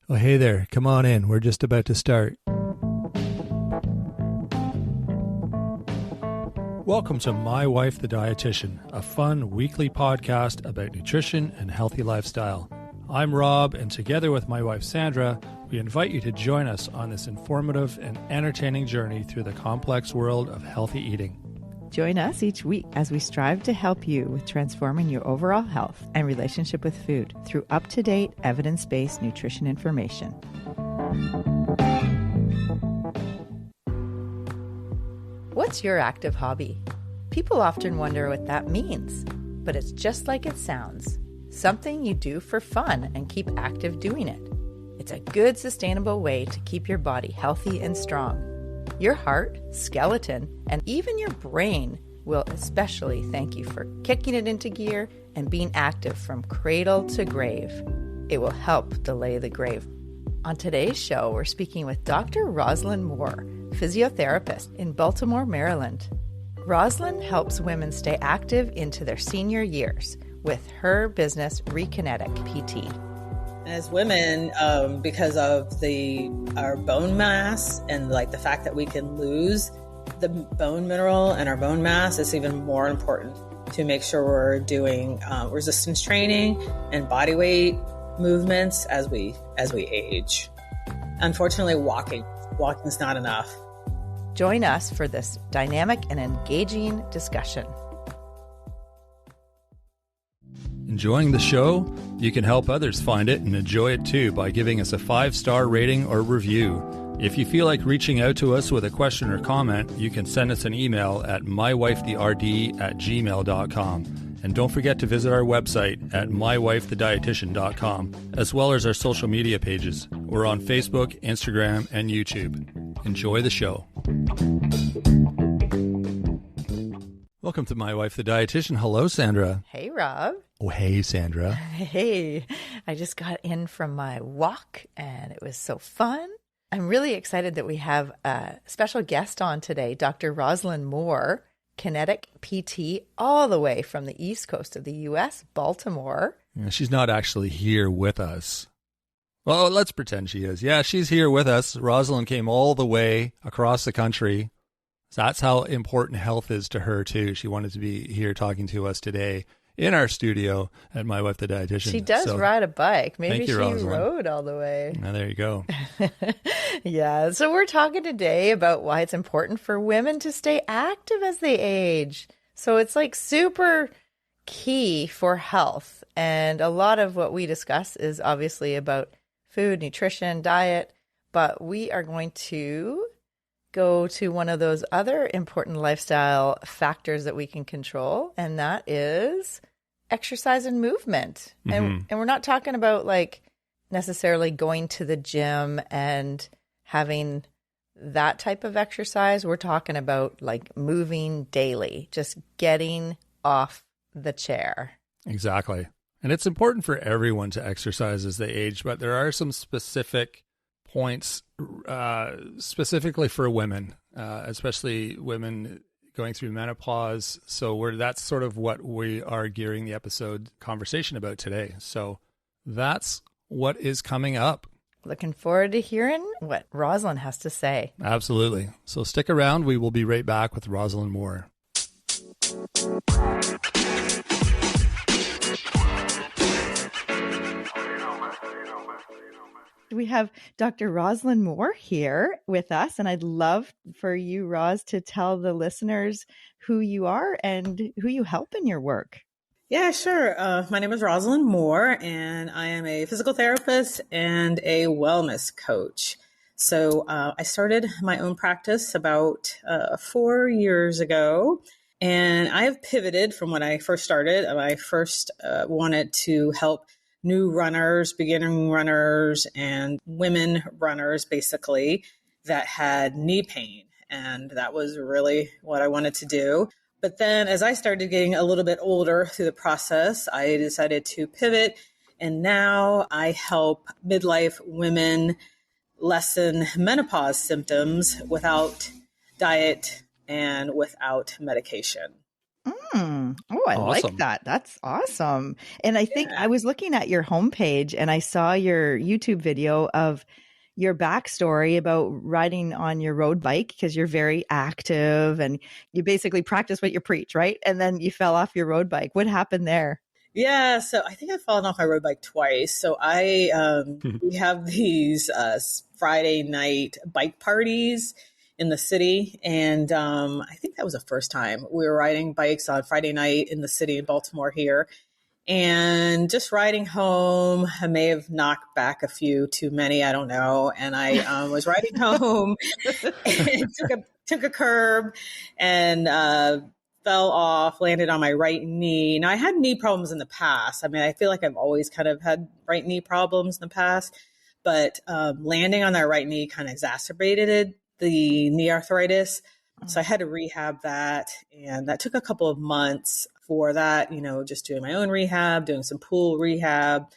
Oh, hey there. Come on in. We're just about to start. Welcome to My Wife the Dietitian, a fun weekly podcast about nutrition and healthy lifestyle. I'm Rob, and together with my wife Sandra, we invite you to join us on this informative and entertaining journey through the complex world of healthy eating. Join us each week as we strive to help you with transforming your overall health and relationship with food through up-to-date, evidence-based nutrition information. What's your active hobby? People often wonder what that means, but it's just like it sounds. Something you do for fun and keep active doing it. It's a good, sustainable way to keep your body healthy and strong. Your heart, skeleton, and even your brain will especially thank you for kicking it into gear and being active from cradle to grave. It will help delay the grave. On today's show, we're speaking with Dr. Rozalyn Moore, physiotherapist in Baltimore, Maryland. Rozalyn helps women stay active into their senior years with her business, Rekinetic PT. As women, because of our bone mass and like the fact that we can lose the bone mineral and our bone mass, it's even more important to make sure we're doing resistance training and body weight movements as we age. Unfortunately, walking is not enough. Join us for this dynamic and engaging discussion. Enjoying the show? You can help others find it and enjoy it too by giving us a 5-star rating or review. If you feel like reaching out to us with a question or comment, you can send us an email at mywifetherd@gmail.com. And don't forget to visit our website at mywifethedietitian.com, as well as our social media pages. We're on Facebook, Instagram, and YouTube. Enjoy the show. Welcome to My Wife the Dietitian. Hello, Sandra. Hey, Rob. Oh, hey, Sandra. Hey, I just got in from my walk and it was so fun. I'm really excited that we have a special guest on today, Dr. Rozalyn Moore, Kinetic PT, all the way from the East Coast of the U.S., Baltimore. Yeah, she's not actually here with us. Well, let's pretend she is. Yeah, she's here with us. Rozalyn came all the way across the country. So that's how important health is to her, too. She wanted to be here talking to us today in our studio at My Wife the Dietitian. She does ride a bike. Maybe she Rozalyn. rode all the way. Now, there you go. Yeah, so we're talking today about why it's important for women to stay active as they age. So it's like super key for health. And a lot of what we discuss is obviously about food, nutrition, diet, but we are going to go to one of those other important lifestyle factors that we can control, and that is exercise and movement. And we're not talking about like necessarily going to the gym and having that type of exercise. We're talking about like moving daily, just getting off the chair. Exactly. And it's important for everyone to exercise as they age, but there are some specific points specifically for women, especially women going through menopause. So that's sort of what we are gearing the episode conversation about today. So that's what is coming up. Looking forward to hearing what Rozalyn has to say. Absolutely. So stick around. We will be right back with Rozalyn Moore. We have Dr. Rozalyn Moore here with us, and I'd love for you, Roz, to tell the listeners who you are and who you help in your work. Yeah, sure. My name is Rozalyn Moore, and I am a physical therapist and a wellness coach. So I started my own practice about 4 years ago, and I have pivoted from when I first started. I first wanted to help new runners, beginning runners, and women runners, basically, that had knee pain. And that was really what I wanted to do. But then as I started getting a little bit older through the process, I decided to pivot. And now I help midlife women lessen menopause symptoms without diet and without medication. Oh, I like Awesome. that. That's awesome. And I think Yeah. I was looking at your homepage and I saw your YouTube video of your backstory about riding on your road bike because you're very active and you basically practice what you preach, right? And then you fell off your road bike. What happened there? Yeah, so I think I've fallen off my road bike twice. So we have these Friday night bike parties in the city, and I think that was the first time we were riding bikes on Friday night in the city in Baltimore here, and just riding home. I may have knocked back a few too many, I don't know, and I was riding home and took a curb and fell off, landed on my right knee. Now I had knee problems in the past. I mean, I feel like I've always kind of had right knee problems in the past, but landing on that right knee kind of exacerbated the knee arthritis. So I had to rehab that, and that took a couple of months for that, just doing my own rehab, doing some pool rehab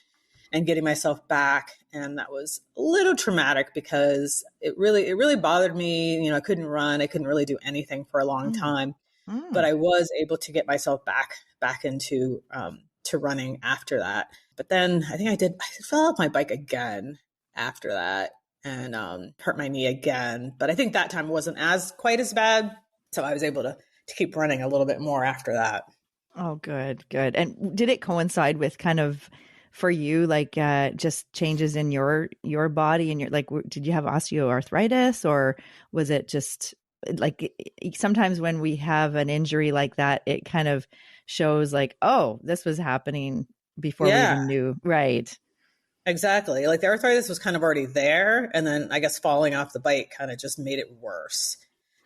and getting myself back. And that was a little traumatic because it really bothered me. I couldn't run. I couldn't really do anything for a long time, but I was able to get myself back into to running after that. But then I fell off my bike again after that and hurt my knee again. But I think that time wasn't quite as bad. So I was able to keep running a little bit more after that. Oh, good. And did it coincide with kind of for you, like just changes in your body and did you have osteoarthritis or was it just like sometimes when we have an injury like that, it kind of shows like, oh, this was happening before we even knew. Right. Exactly. Like the arthritis was kind of already there. And then I guess falling off the bike kind of just made it worse.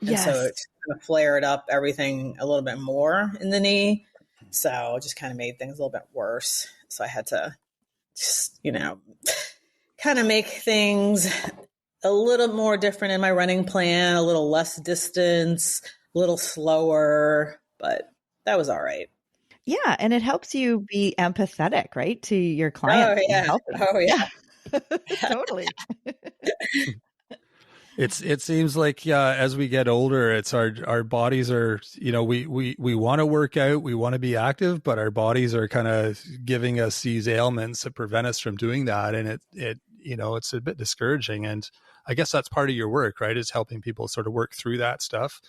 And so it kind of flared up everything a little bit more in the knee. So it just kind of made things a little bit worse. So I had to just, kind of make things a little more different in my running plan, a little less distance, a little slower, but that was all right. Yeah. And it helps you be empathetic, right? To your clients. Oh, yeah. Oh, yeah. Totally. It seems like as we get older, it's our bodies are, we want to work out, we want to be active, but our bodies are kind of giving us these ailments that prevent us from doing that, and it's a bit discouraging. And I guess that's part of your work, right? Is helping people sort of work through that stuff.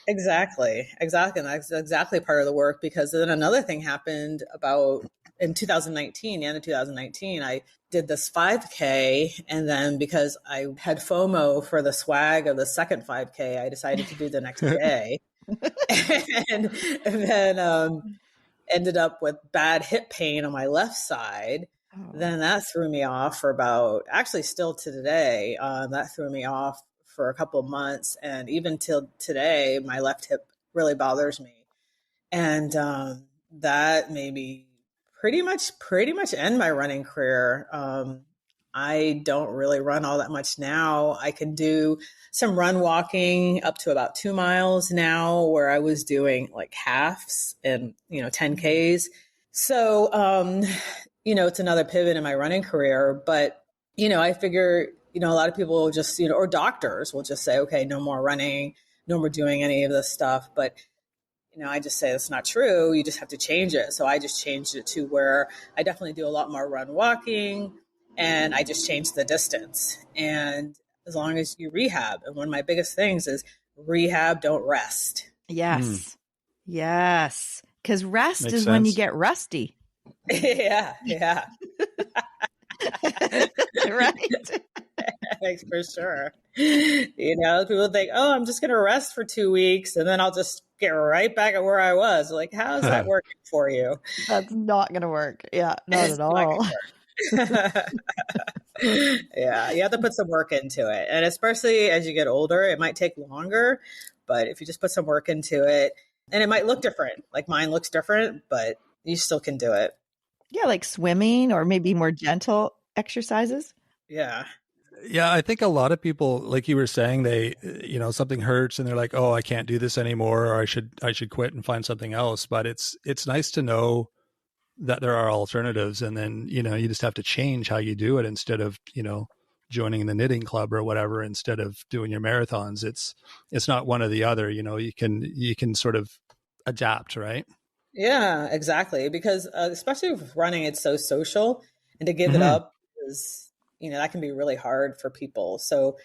Exactly. And that's exactly part of the work, because then another thing happened about in 2019, the end of 2019, I did this 5K. And then because I had FOMO for the swag of the second 5K, I decided to do the next day and then ended up with bad hip pain on my left side. Oh. Then that threw me off for actually still to today, that threw me off for a couple of months. And even till today, my left hip really bothers me. And that made me pretty much end my running career. I don't really run all that much now. I can do some run walking up to about 2 miles now, where I was doing like halves and, 10Ks. So, it's another pivot in my running career. But, I figure, a lot of people will just, or doctors will just say, okay, no more running, no more doing any of this stuff. But, I just say that's not true. You just have to change it. So I just changed it to where I definitely do a lot more run walking, and I just changed the distance. And as long as you rehab, and one of my biggest things is rehab, don't rest. Yes. Yes. Because rest Makes is sense. when you get rusty. Yeah. Right. For sure. People think, oh, I'm just going to rest for 2 weeks and then I'll just get right back at where I was. Like, how's that working for you? That's not going to work. Yeah, not at all. Yeah, you have to put some work into it. And especially as you get older, it might take longer, but if you just put some work into it, and it might look different, like mine looks different, but you still can do it. Yeah, like swimming or maybe more gentle exercises. Yeah. Yeah, I think a lot of people, like you were saying, they, something hurts and they're like, oh, I can't do this anymore, or I should quit and find something else. But it's nice to know that there are alternatives, and then, you just have to change how you do it instead of, joining the knitting club or whatever, instead of doing your marathons. It's not one or the other, you can sort of adapt, right? Yeah, exactly. Because especially with running, it's so social, and to give it Hmm. up is, that can be really hard for people. So,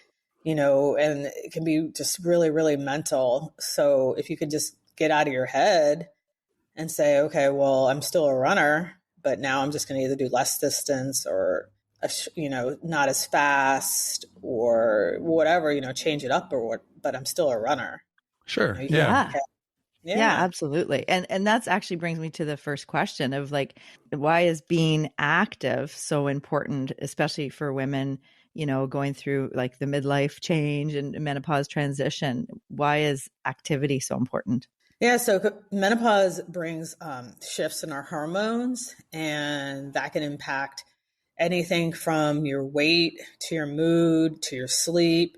and it can be just really, really mental. So if you could just get out of your head and say, okay, well, I'm still a runner, but now I'm just going to either do less distance or, not as fast or whatever, change it up or what, but I'm still a runner. Sure. You can, Yeah. Yeah. Yeah, yeah. absolutely. And that's actually brings me to the first question of like, why is being active so important, especially for women, going through like the midlife change and menopause transition? Why is activity so important? Yeah, so menopause brings shifts in our hormones, and that can impact anything from your weight to your mood to your sleep.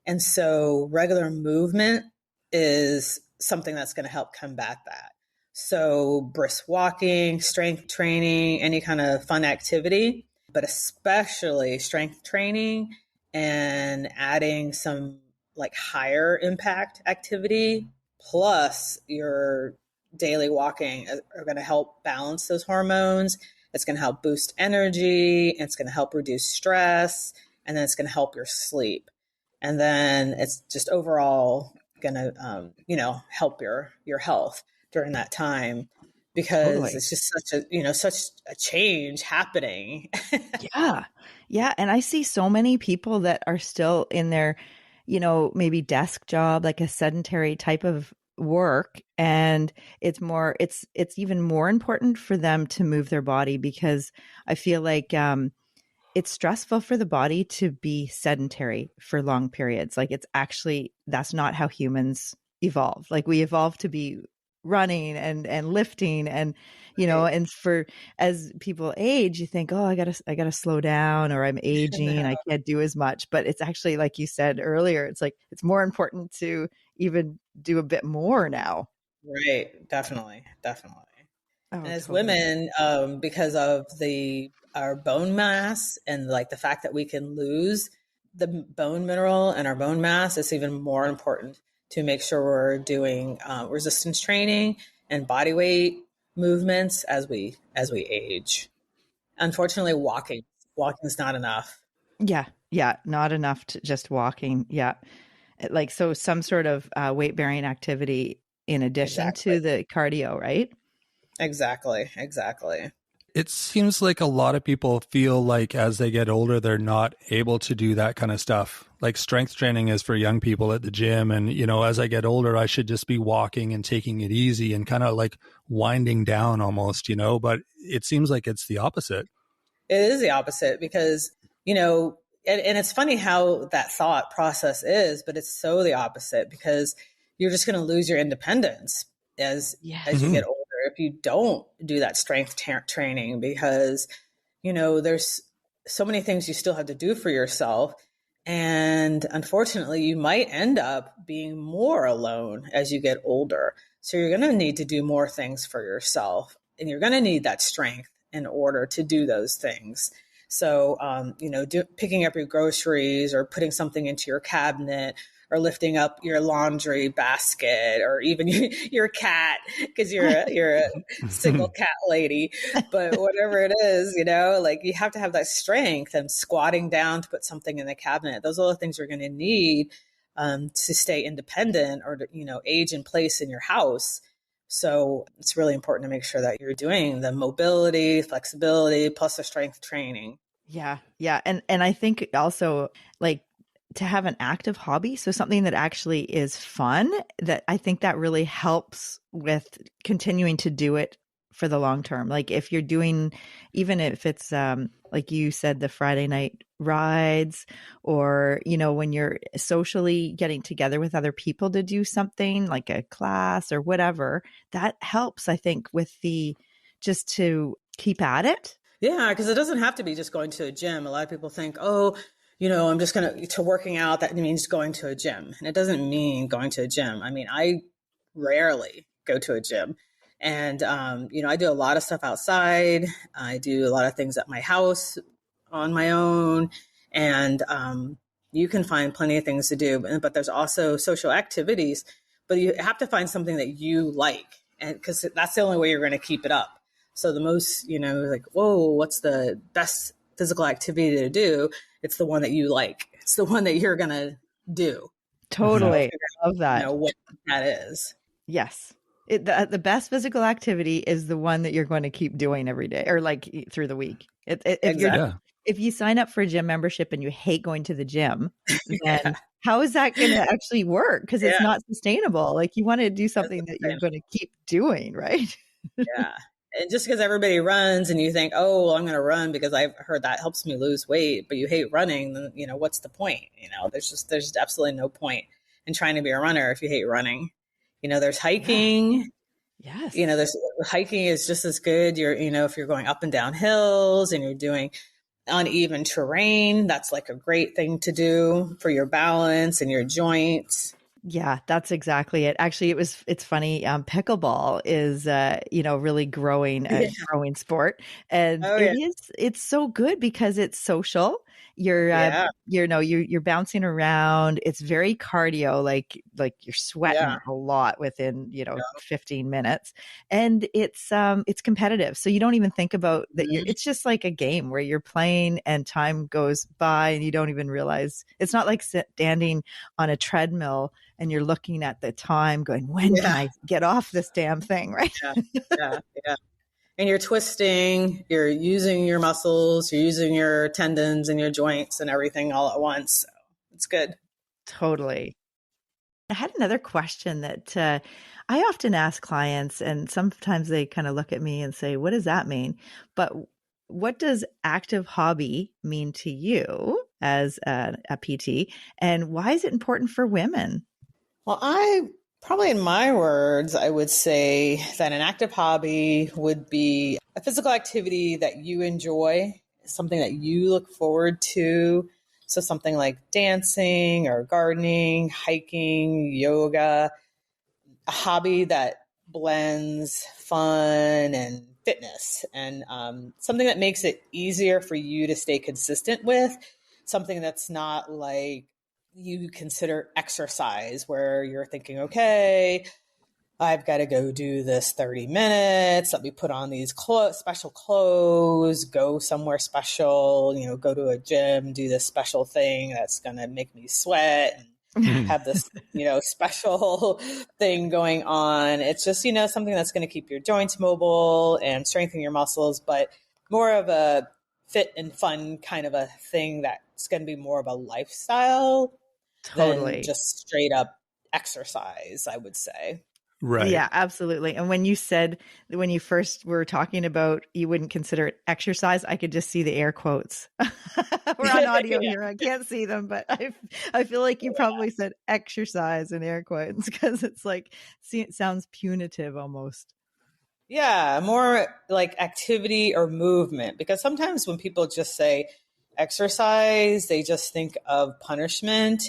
And so regular movement is something that's going to help combat that. So brisk walking, strength training, any kind of fun activity, but especially strength training and adding some like higher impact activity plus your daily walking are going to help balance those hormones. It's going to help boost energy. It's going to help reduce stress. And then it's going to help your sleep. And then it's just overall going to, help your health during that time because Totally. it's just such a change happening. Yeah. Yeah. And I see so many people that are still in their, maybe desk job, like a sedentary type of work. And it's even more important for them to move their body because I feel like, it's stressful for the body to be sedentary for long periods. Like that's not how humans evolve. Like we evolved to be running and lifting and Right. and for as people age you think, oh, I gotta slow down, or I'm aging, I can't do as much, but it's actually like you said earlier, it's like it's more important to even do a bit more now. Right. Definitely. Definitely. Oh, And as totally. women, because of our bone mass and like the fact that we can lose the bone mineral and our bone mass, it's even more important to make sure we're doing resistance training and body weight movements as we age. Unfortunately, walking is not enough. Yeah, yeah, not enough to just walking. Yeah. Like, so some sort of weight bearing activity in addition Exactly. to the cardio, right? Exactly. Exactly. It seems like a lot of people feel like as they get older, they're not able to do that kind of stuff. Like strength training is for young people at the gym. And, as I get older, I should just be walking and taking it easy and kind of like winding down almost, but it seems like it's the opposite. It is the opposite because, and it's funny how that thought process is, but it's so the opposite because you're just going to lose your independence as you Yes. Hmm. get older if you don't do that strength training because, there's so many things you still have to do for yourself. And unfortunately, you might end up being more alone as you get older. So you're going to need to do more things for yourself and you're going to need that strength in order to do those things. So, picking up your groceries or putting something into your cabinet or lifting up your laundry basket or even your cat because you're a single cat lady, but whatever it is, like you have to have that strength and squatting down to put something in the cabinet. Those are the things you're going to need to stay independent or to, age in place in your house. So it's really important to make sure that you're doing the mobility, flexibility, plus the strength training. Yeah. Yeah. And I think also like to have an active hobby, so something that actually is fun, that I think that really helps with continuing to do it for the long term. Like if you're doing, even if it's like you said, the Friday night rides, or when you're socially getting together with other people to do something like a class or whatever, that helps, I think, with the just to keep at it. Yeah, because it doesn't have to be just going to a gym. A lot of people think, oh, I'm just going to working out. That means going to a gym. And it doesn't mean going to a gym. I mean, I rarely go to a gym. And, I do a lot of stuff outside. I do a lot of things at my house on my own. And you can find plenty of things to do. But there's also social activities but you have to find something that you like, and because that's the only way you're going to keep it up. So the most, like, whoa, what's the best physical activity to do? It's the one that you like. It's the one that you're going to do. Totally. So Love that. what that is. Yes. The best physical activity is the one that you're going to keep doing every day or like through the week. If you sign up for a gym membership and you hate going to the gym, then how is that going to actually work? Because it's not sustainable. Like, you want to do something that you're going to keep doing, right? Yeah. And just because everybody runs and you think, oh, well, I'm going to run because I've heard that helps me lose weight, but you hate running, then, what's the point? There's absolutely no point in trying to be a runner if you hate running. There's hiking. Yes. There's hiking is just as good. If you're going up and down hills and you're doing uneven terrain, that's like a great thing to do for your balance and your joints. Yeah, that's exactly it. Actually, it's funny. Pickleball is, really growing sport, and it's so good because it's social. You're bouncing around. It's very cardio, like you're sweating a lot within, 15 minutes, and it's competitive. So you don't even think about that. It's just like a game where you're playing and time goes by and you don't even realize. It's not like standing on a treadmill and you're looking at the time going, when can I get off this damn thing? Right. Yeah. And you're twisting, you're using your muscles, you're using your tendons and your joints and everything all at once. So it's good. Totally. I had another question that I often ask clients, and sometimes they kind of look at me and say, what does that mean? But what does active hobby mean to you as a PT? And why is it important for women? Well, probably in my words, I would say that an active hobby would be a physical activity that you enjoy, something that you look forward to. So something like dancing or gardening, hiking, yoga, a hobby that blends fun and fitness, and something that makes it easier for you to stay consistent with, something that's not like you consider exercise where you're thinking, okay, I've got to go do this 30 minutes. Let me put on these special clothes, go somewhere special, go to a gym, do this special thing that's going to make me sweat and have this, special thing going on. It's just, something that's going to keep your joints mobile and strengthen your muscles, but more of a fit and fun kind of a thing that's going to be more of a lifestyle than just straight up exercise, I would say. Right. Yeah, absolutely. And when you first were talking about you wouldn't consider it exercise, I could just see the air quotes. We're on audio here. I can't see them, but I feel like you probably said exercise in air quotes because it's like, it sounds punitive almost. Yeah, more like activity or movement, because sometimes when people just say exercise, they just think of punishment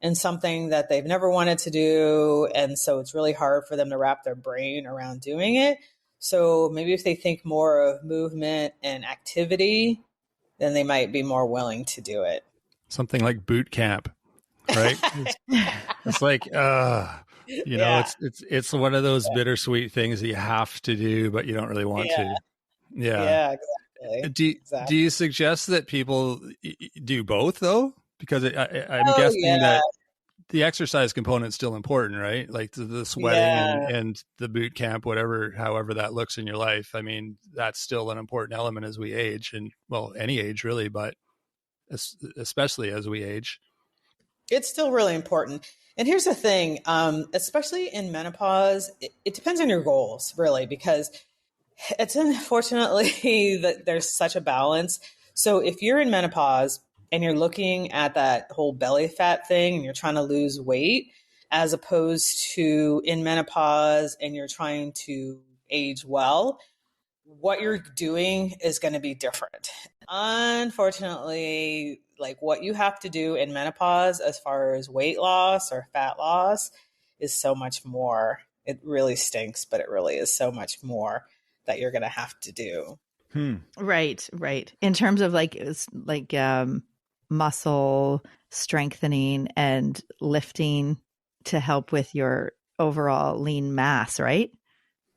and something that they've never wanted to do. And so it's really hard for them to wrap their brain around doing it. So maybe if they think more of movement and activity, then they might be more willing to do it. Something like boot camp, right? It's like, it's one of those bittersweet things that you have to do, but you don't really want to. Yeah, exactly. Do you suggest that people do both though? Because I'm guessing that the exercise component is still important, right? Like the sweating and the boot camp, however that looks in your life. I mean, that's still an important element as we age, and well, any age really, but especially as we age. It's still really important. And here's the thing, especially in menopause, it depends on your goals, really, because it's unfortunately that there's such a balance. So if you're in menopause and you're looking at that whole belly fat thing and you're trying to lose weight, as opposed to in menopause and you're trying to age well, what you're doing is going to be different. Unfortunately, like what you have to do in menopause as far as weight loss or fat loss is so much more. It really stinks, but it really is so much more that you're going to have to do. Right. In terms of muscle strengthening and lifting to help with your overall lean mass, right?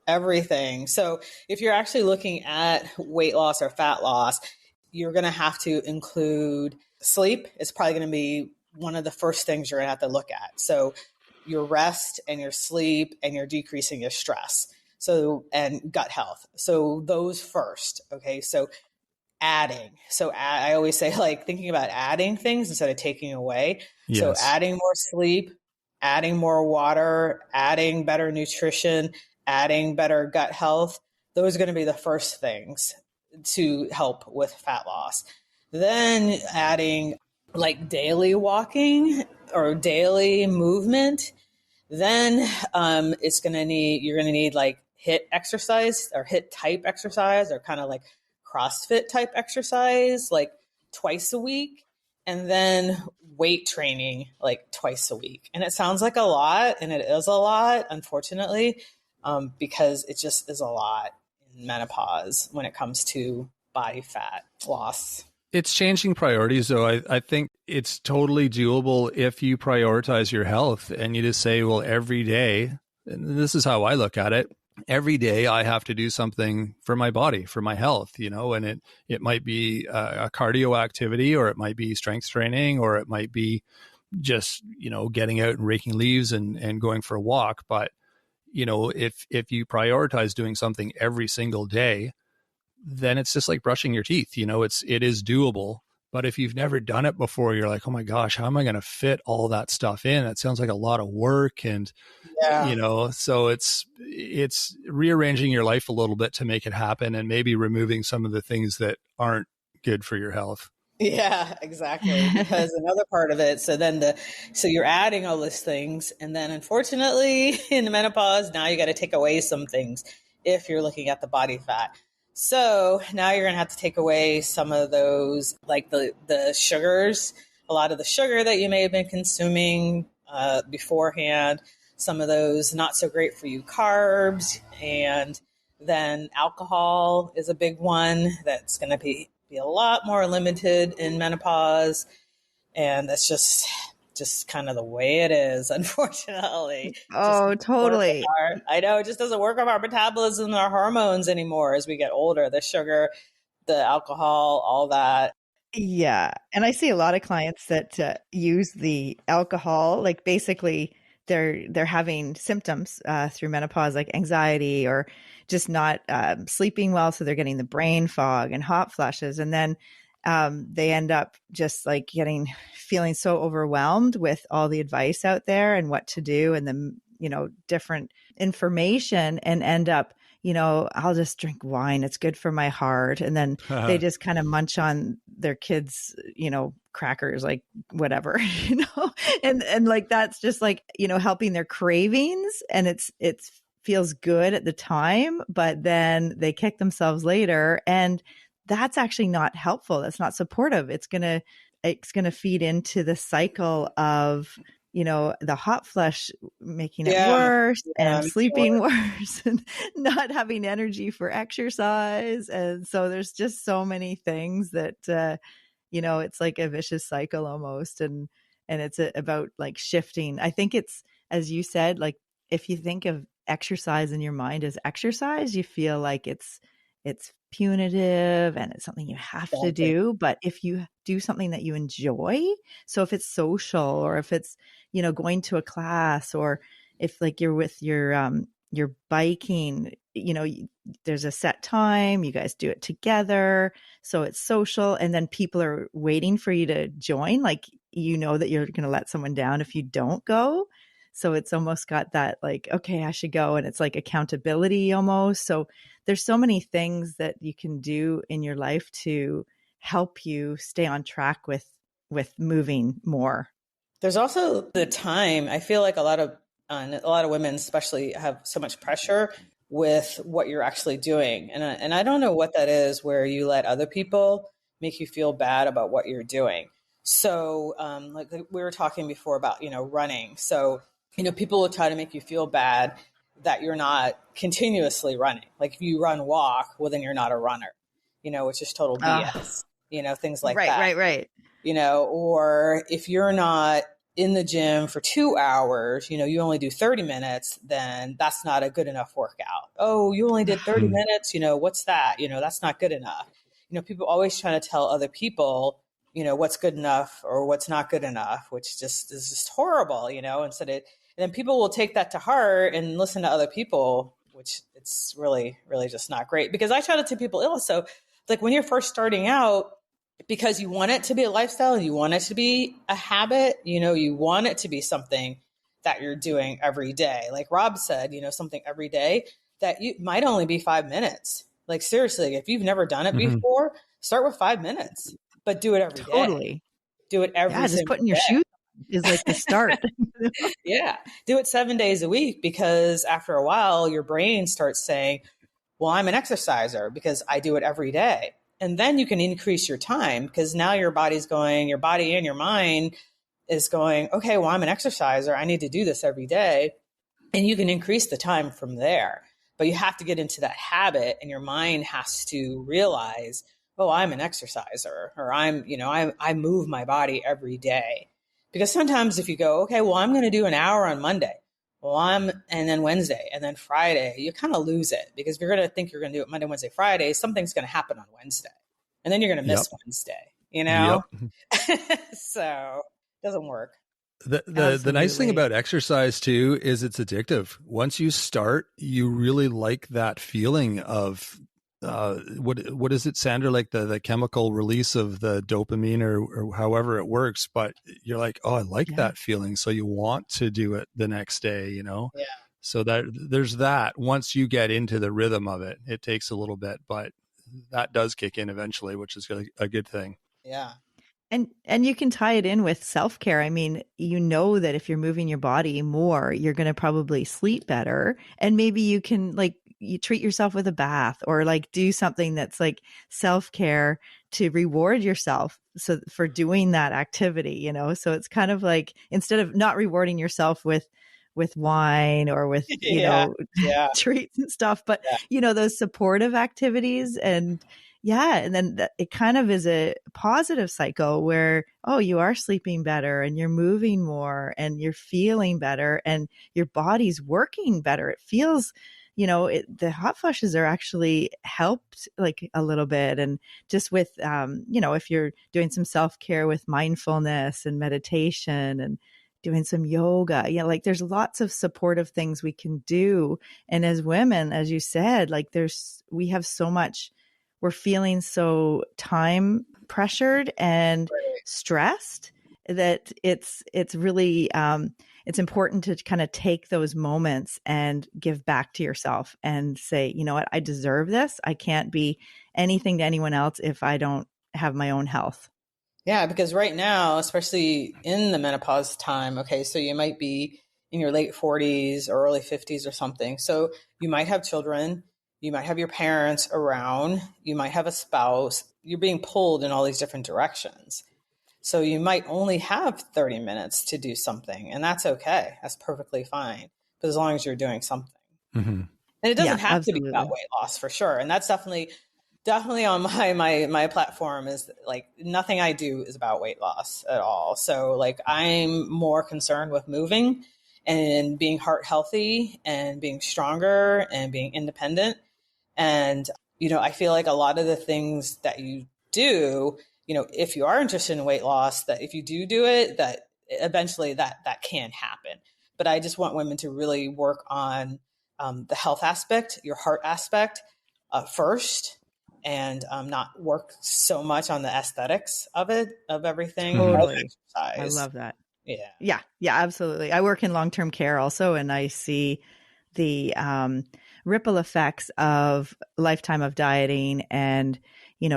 Everything. So if you're actually looking at weight loss or fat loss, you're going to have to include sleep. It's probably going to be one of the first things you're going to have to look at. So your rest and your sleep, and you're decreasing your stress. So, and gut health. So those first. Okay. So adding. So I always say, like, thinking about adding things instead of taking away. Yes. So adding more sleep, adding more water, adding better nutrition, adding better gut health. Those are going to be the first things to help with fat loss. Then adding like daily walking or daily movement. Then you're going to need like HIIT exercise or HIIT type exercise, or kind of like CrossFit type exercise, like twice a week. And then weight training like twice a week. And it sounds like a lot, and it is a lot, unfortunately, because it just is a lot in menopause when it comes to body fat loss. It's changing priorities, though. I think it's totally doable if you prioritize your health and you just say, well, every day, and this is how I look at it, every day I have to do something for my body, for my health, and it might be a cardio activity, or it might be strength training, or it might be just, getting out and raking leaves and going for a walk. But, if you prioritize doing something every single day, then it's just like brushing your teeth. It is doable. But if you've never done it before, you're like, oh my gosh, how am I going to fit all that stuff in? That sounds like a lot of work. And, so it's rearranging your life a little bit to make it happen, and maybe removing some of the things that aren't good for your health. Yeah, exactly. Because another part of it, so you're adding all these things. And then unfortunately in the menopause, now you got to take away some things if you're looking at the body fat. So now you're going to have to take away some of those, like the sugars, a lot of the sugar that you may have been consuming beforehand, some of those not so great for you carbs, and then alcohol is a big one that's going to be a lot more limited in menopause. And that's just kind of the way it is, unfortunately. Oh, totally. I know, it just doesn't work with our metabolism and our hormones anymore as we get older. The sugar, the alcohol, all that. Yeah. And I see a lot of clients that use the alcohol, like basically they're having symptoms through menopause, like anxiety or just not sleeping well. So they're getting the brain fog and hot flushes. And then they end up just like feeling so overwhelmed with all the advice out there and what to do, and the, different information, and end up, I'll just drink wine. It's good for my heart. And then they just kind of munch on their kids, crackers, like whatever, and like, that's just like, helping their cravings. And it's feels good at the time, but then they kick themselves later. And that's actually not helpful. That's not supportive. It's going to feed into the cycle of, the hot flush making it worse, and sleeping worse, and not having energy for exercise. And so there's just so many things that, it's like a vicious cycle almost. And it's about like shifting. I think it's, as you said, like if you think of exercise in your mind as exercise, you feel like it's punitive and it's something you have to do. But if you do something that you enjoy, so if it's social, or if it's, going to a class, or if like you're with your biking, there's a set time, you guys do it together. So it's social, and then people are waiting for you to join. Like, that you're going to let someone down if you don't go. So it's almost got that like, okay, I should go. And it's like accountability almost. So there's so many things that you can do in your life to help you stay on track with moving more. There's also the time. I feel like a lot of women especially have so much pressure with what you're actually doing. And I don't know what that is, where you let other people make you feel bad about what you're doing. So like we were talking before about, running. So, people will try to make you feel bad that you're not continuously running. Like if you walk, well, then you're not a runner, which is total BS, things like that. Right. Or if you're not in the gym for 2 hours, you only do 30 minutes, then that's not a good enough workout. Oh, you only did 30 minutes, what's that? That's not good enough. People always trying to tell other people, what's good enough or what's not good enough, which just is just horrible, and then people will take that to heart and listen to other people, which it's really, really just not great. Because I try to tell people also, like when you're first starting out, because you want it to be a lifestyle and you want it to be a habit, you want it to be something that you're doing every day. Like Rob said, something every day that you might only be 5 minutes. Like seriously, if you've never done it before, start with 5 minutes, but do it every day. Totally. Do it every just single putting your day. shoes on is like the start. Yeah. Do it 7 days a week, because after a while, your brain starts saying, well, I'm an exerciser because I do it every day. And then you can increase your time, because now your body and your mind is going, okay, well, I'm an exerciser. I need to do this every day. And you can increase the time from there. But you have to get into that habit, and your mind has to realize, oh, I'm an exerciser, or I move my body every day. Because sometimes if you go, okay, well, I'm going to do an hour on Monday, and then Wednesday, and then Friday, you kind of lose it, because if you're going to think you're going to do it Monday, Wednesday, Friday, something's going to happen on Wednesday, and then you're going to miss Wednesday, So it doesn't work. The nice thing about exercise too is it's addictive. Once you start, you really like that feeling of what is it, Sandra? Like the chemical release of the dopamine or however it works. But you're like, oh, I like that feeling, so you want to do it the next day. Yeah. So that there's that. Once you get into the rhythm of it, it takes a little bit, but that does kick in eventually, which is a good thing. Yeah. And you can tie it in with self-care. I mean, that if you're moving your body more, you're going to probably sleep better. And maybe you can you treat yourself with a bath, or do something that's like self-care to reward yourself for doing that activity, So it's kind of like, instead of not rewarding yourself with wine or with, treats and stuff, but those supportive activities and then it kind of is a positive cycle where, oh, you are sleeping better and you're moving more and you're feeling better and your body's working better. It feels, the hot flushes are actually helped a little bit. And just with, if you're doing some self-care with mindfulness and meditation and doing some yoga, there's lots of supportive things we can do. And as women, as you said, we have so much. We're feeling so time pressured and stressed that it's really it's important to kind of take those moments and give back to yourself and say, you know what, I deserve this. I can't be anything to anyone else if I don't have my own health. Yeah, because right now, especially in the menopause time, okay, so you might be in your late 40s or early 50s or something. So you might have children. You might have your parents around, you might have a spouse, you're being pulled in all these different directions. So you might only have 30 minutes to do something, and that's okay. That's perfectly fine, but as long as you're doing something. Mm-hmm. And it doesn't have to be about weight loss, for sure. And that's definitely on my platform is nothing I do is about weight loss at all. So I'm more concerned with moving and being heart healthy and being stronger and being independent. And, I feel like a lot of the things that you do, if you are interested in weight loss, that if you do it, that eventually that can happen. But I just want women to really work on the health aspect, your heart aspect first, and not work so much on the aesthetics of everything. Totally. I love that. Yeah, absolutely. I work in long-term care also, and I see the ripple effects of lifetime of dieting and,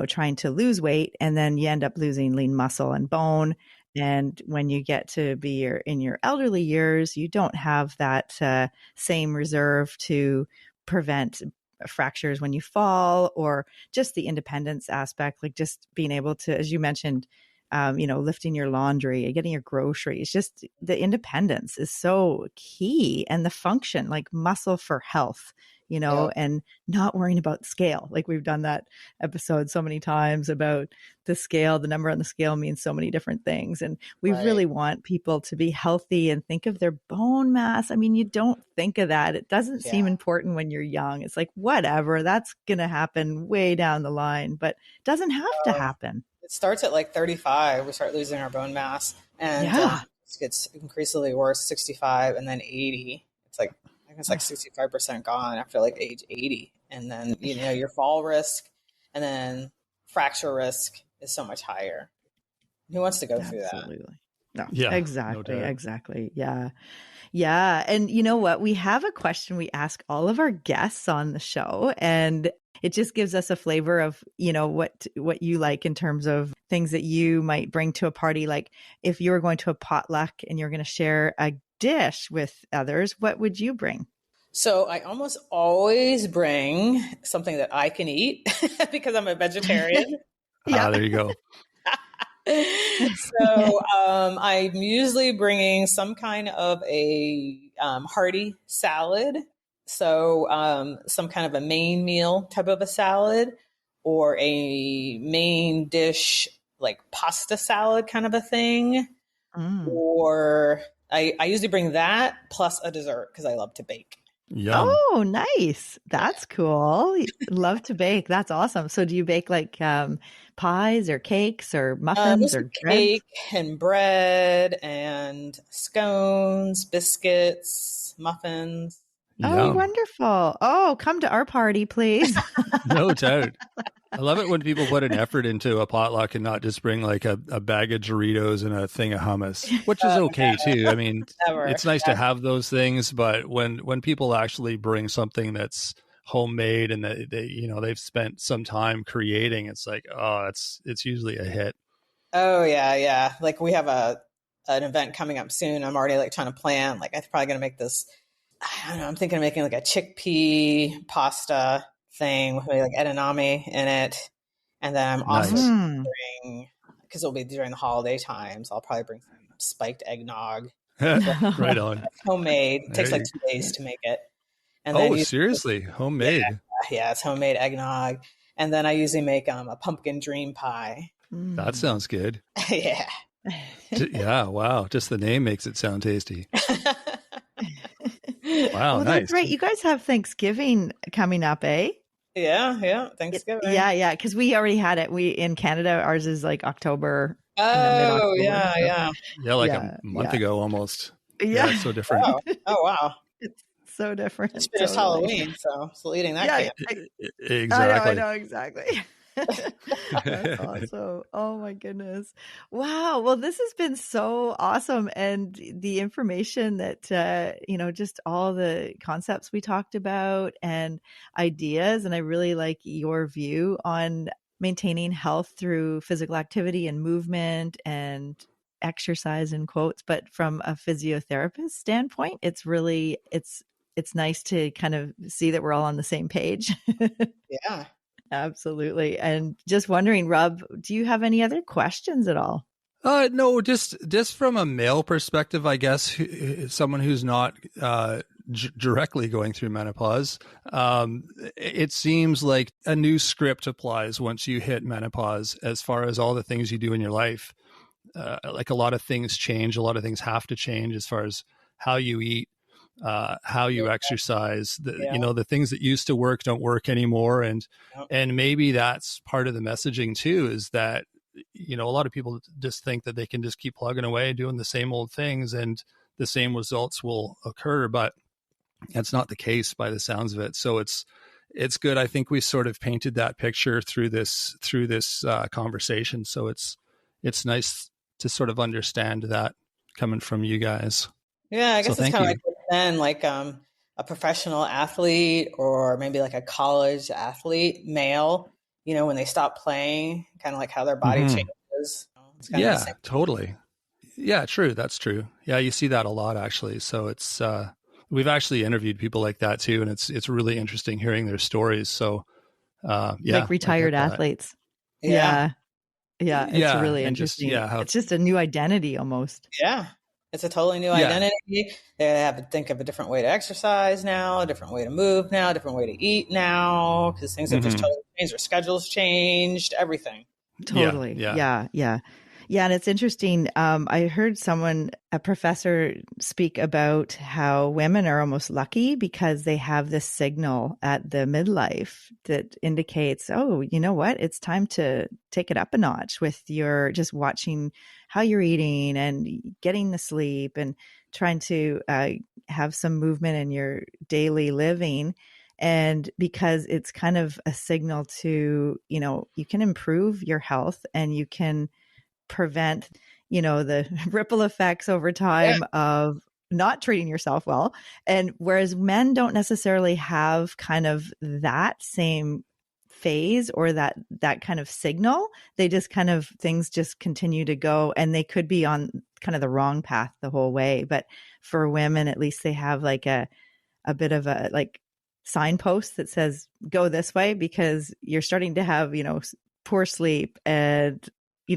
trying to lose weight, and then you end up losing lean muscle and bone. And when you get to be in your elderly years, you don't have that same reserve to prevent fractures when you fall, or just the independence aspect, just being able to, as you mentioned, lifting your laundry, getting your groceries, just the independence is so key. And the function, muscle for health, know, and not worrying about scale. Like we've done that episode so many times about the scale. The number on the scale means so many different things. And we really want people to be healthy and think of their bone mass. I mean, you don't think of that. It doesn't seem important when you're young. It's like, whatever, that's going to happen way down the line, but it doesn't have to happen. It starts at like 35. We start losing our bone mass, and it gets increasingly worse, 65, and then 80. It's like, I think it's like 65% gone after like age 80. And then, you know, your fall risk and then fracture risk is so much higher. Who wants to go through that? No, yeah, exactly. No doubt. Exactly. Yeah. Yeah. And you know what? We have a question we ask all of our guests on the show, and it just gives us a flavor of, you know, what you like in terms of things that you might bring to a party. Like if you were going to a potluck and you're going to share a dish with others, what would you bring? So I almost always bring something that I can eat because I'm a vegetarian. There you go. So I'm usually bringing some kind of a hearty salad. So some kind of a main meal type of a salad, or a main dish like pasta salad kind of a thing. Or I usually bring that plus a dessert because I love to bake. Yum. Oh, nice. That's cool. Love to bake. That's awesome. So do you bake like pies or cakes or muffins or cake and bread and scones, biscuits, muffins. Oh, wonderful. Oh, come to our party, please. No doubt. I love it when people put an effort into a potluck and not just bring like a bag of Doritos and a thing of hummus, which is okay too. I mean, it's nice to have those things, but when people actually bring something that's homemade and they you know, they've spent some time creating, it's like, oh, it's usually a hit. Oh yeah. Like we have an event coming up soon. I'm already like trying to plan. Like I'm probably gonna make this. I don't know. I'm thinking of making like a chickpea pasta thing with like edamame in it. And then I'm also bring, because it'll be during the holiday times, I'll probably bring some spiked eggnog. Right on. It's homemade. It takes like 2 days to make it. And then seriously? Homemade? Yeah, it's homemade eggnog. And then I usually make a pumpkin dream pie. That sounds good. Yeah. Yeah, wow. Just the name makes it sound tasty. Wow, well, nice. That's right. You guys have Thanksgiving coming up, eh? Yeah. Thanksgiving. Yeah. Because we already had it. We in Canada, ours is like October. Oh, yeah. Yeah, like a month ago almost. Yeah. It's so different. Oh, wow. It's so different. It's finished Halloween, so still eating that candy. Exactly. I know, exactly. That's awesome. Oh my goodness. Wow. Well, this has been so awesome. And the information that, you know, just all the concepts we talked about and ideas. And I really like your view on maintaining health through physical activity and movement and exercise in quotes. But from a physiotherapist standpoint, it's really, it's nice to kind of see that we're all on the same page. Yeah. Absolutely. And just wondering, Rob, do you have any other questions at all? No, just from a male perspective, I guess, someone who's not directly going through menopause, it seems like a new script applies once you hit menopause as far as all the things you do in your life. Like a lot of things change, a lot of things have to change as far as how you eat, how you exercise, you know, the things that used to work don't work anymore. And maybe that's part of the messaging too, is that, you know, a lot of people just think that they can just keep plugging away doing the same old things and the same results will occur, but that's not the case by the sounds of it. So it's good. I think we sort of painted that picture through this conversation. So it's nice to sort of understand that coming from you guys. Yeah, I guess it's kind of like a professional athlete or maybe like a college athlete, male, you know, when they stop playing, kind of like how their body changes. Yeah, totally. Yeah, true. That's true. Yeah, you see that a lot actually. So it's we've actually interviewed people like that too, and it's really interesting hearing their stories. So like retired athletes. Yeah. It's really interesting. It's just a new identity almost. Yeah. It's a totally new identity. They have to think of a different way to exercise now, a different way to move now, a different way to eat now, because things have just totally changed. Their schedules changed, everything. Totally. Yeah. Yeah. And it's interesting. I heard a professor speak about how women are almost lucky because they have this signal at the midlife that indicates, oh, you know what? It's time to take it up a notch with your just watching how you're eating and getting the sleep and trying to have some movement in your daily living. And because it's kind of a signal to, you can improve your health and you can prevent, the ripple effects over time of not treating yourself well. And whereas men don't necessarily have kind of that same phase or that kind of signal, they just kind of, things just continue to go and they could be on kind of the wrong path the whole way. But for women, at least they have like a bit of a like signpost that says go this way because you're starting to have poor sleep and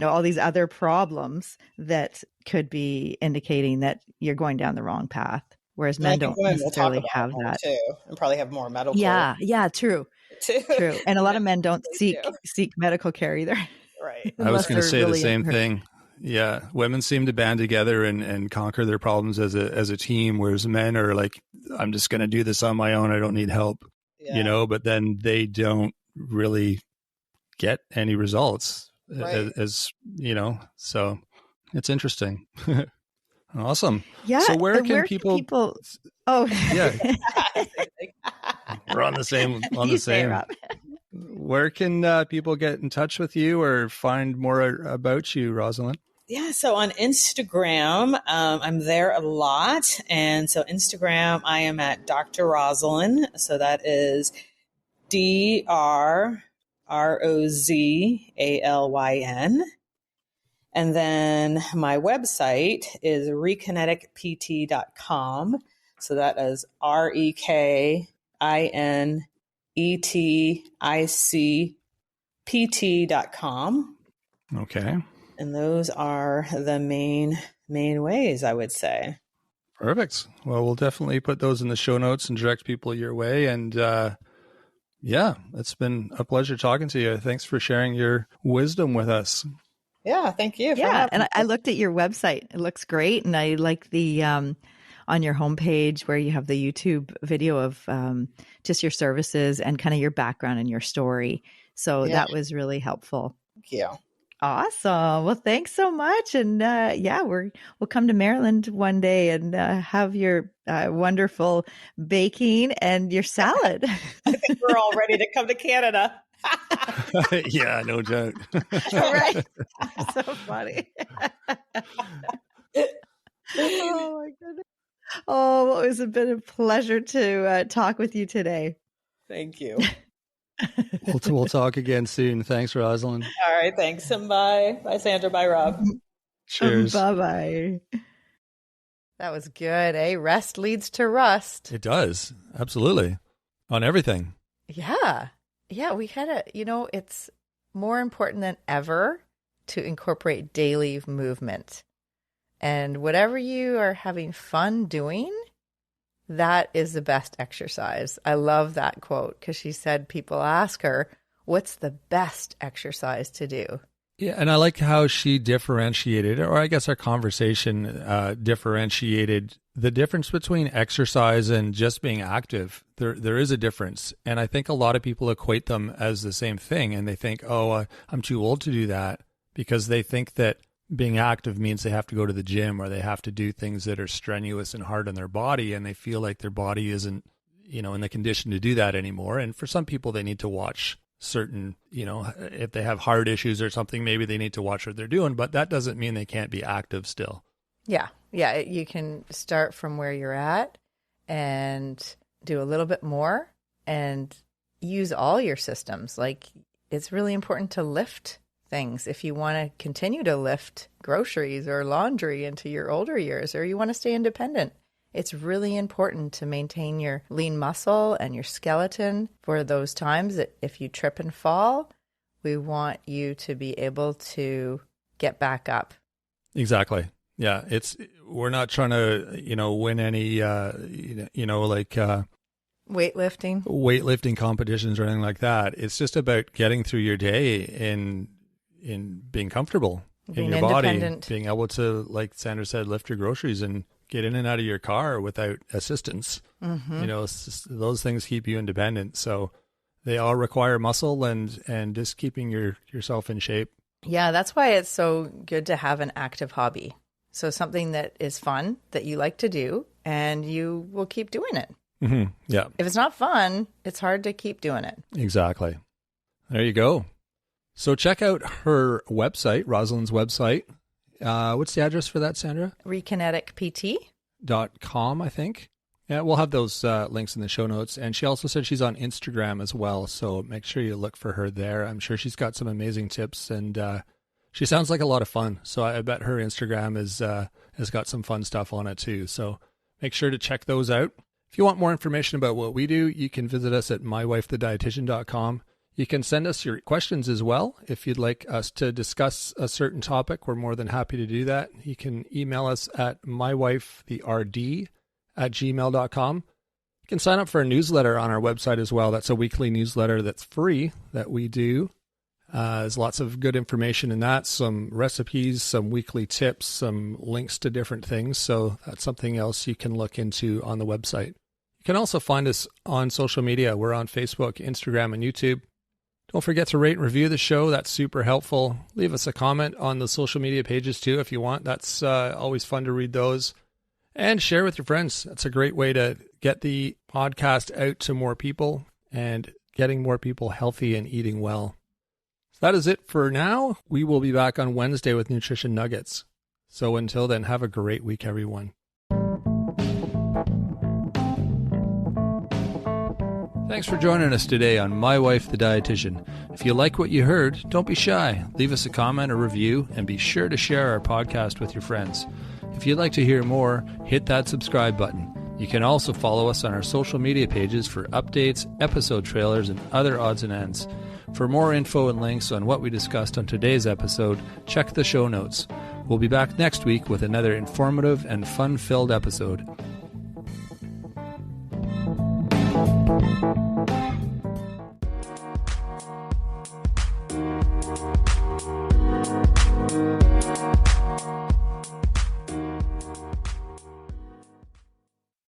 all these other problems that could be indicating that you're going down the wrong path, whereas men don't necessarily have that too, and probably have more medical true and a lot of men don't seek medical care either. Right. I was going to say really the same thing. Yeah, women seem to band together and conquer their problems as a team, whereas men are like, I'm just going to do this on my own. I don't need help, but then they don't really get any results, as so it's interesting. Awesome. Yeah. So where can people? Oh, yeah, we're on the same. Where can people get in touch with you or find more about you, Rozalyn? Yeah, so on Instagram, I'm there a lot. And so Instagram, I am at Dr. Rozalyn. So that is DrRozalyn. And then my website is rekineticpt.com. So that is RekineticPT.com. Okay. And those are the main ways, I would say. Perfect. Well, we'll definitely put those in the show notes and direct people your way. And it's been a pleasure talking to you. Thanks for sharing your wisdom with us. Yeah, thank you. And I looked at your website. It looks great. And I like the on your homepage where you have the YouTube video of just your services and kind of your background and your story. So that was really helpful. Thank you. Awesome. Well, thanks so much. And we'll come to Maryland one day and have your wonderful baking and your salad. I think we're all ready to come to Canada. Yeah, no doubt. Right. So funny. Oh my goodness. Oh, well, it was been a pleasure to talk with you today. Thank you. We'll talk again soon. Thanks, Rozalyn. All right, thanks. And bye. Bye, Sandra. Bye, Rob. Cheers. Bye-bye. That was good, eh? Rest leads to rust. It does. Absolutely. On everything. Yeah. Yeah, we gotta, it's more important than ever to incorporate daily movement. And whatever you are having fun doing, that is the best exercise. I love that quote because she said people ask her, what's the best exercise to do? Yeah, and I like how she differentiated, or I guess our conversation differentiated the difference between exercise and just being active. There is a difference. And I think a lot of people equate them as the same thing. And they think, I'm too old to do that, because they think that being active means they have to go to the gym or they have to do things that are strenuous and hard on their body. And they feel like their body isn't, in the condition to do that anymore. And for some people, they need to watch certain, if they have heart issues or something, maybe they need to watch what they're doing, but that doesn't mean they can't be active still. Yeah. Yeah. You can start from where you're at and do a little bit more and use all your systems. Like, it's really important to lift things if you want to continue to lift groceries or laundry into your older years, or you want to stay independent. It's really important to maintain your lean muscle and your skeleton for those times that if you trip and fall, we want you to be able to get back up. Exactly. Yeah, we're not trying to, win any, weightlifting competitions or anything like that. It's just about getting through your day in being comfortable in your body, being able to, like Sandra said, lift your groceries and get in and out of your car without assistance. Mm-hmm. Those things keep you independent. So they all require muscle and just keeping yourself in shape. Yeah, that's why it's so good to have an active hobby. So something that is fun, that you like to do, and you will keep doing it. Mm-hmm. Yeah. If it's not fun, it's hard to keep doing it. Exactly. There you go. So check out her website, Rozalyn's website. What's the address for that, Sandra? Rekineticpt.com, I think. Yeah, we'll have those links in the show notes. And she also said she's on Instagram as well, so make sure you look for her there. I'm sure she's got some amazing tips, and she sounds like a lot of fun. So I bet her Instagram has got some fun stuff on it too. So make sure to check those out. If you want more information about what we do, you can visit us at mywifethedietitian.com. You can send us your questions as well. If you'd like us to discuss a certain topic, we're more than happy to do that. You can email us at mywifetherd@gmail.com. You can sign up for a newsletter on our website as well. That's a weekly newsletter that's free that we do. There's lots of good information in that, some recipes, some weekly tips, some links to different things. So that's something else you can look into on the website. You can also find us on social media. We're on Facebook, Instagram, and YouTube. Don't forget to rate and review the show. That's super helpful. Leave us a comment on the social media pages too if you want. That's always fun to read those. And share with your friends. That's a great way to get the podcast out to more people and getting more people healthy and eating well. So that is it for now. We will be back on Wednesday with Nutrition Nuggets. So until then, have a great week, everyone. Thanks for joining us today on My Wife the Dietitian. If you like what you heard, don't be shy. Leave us a comment or review, and be sure to share our podcast with your friends. If you'd like to hear more, hit that subscribe button. You can also follow us on our social media pages for updates, episode trailers, and other odds and ends. For more info and links on what we discussed on today's episode, check the show notes. We'll be back next week with another informative and fun-filled episode.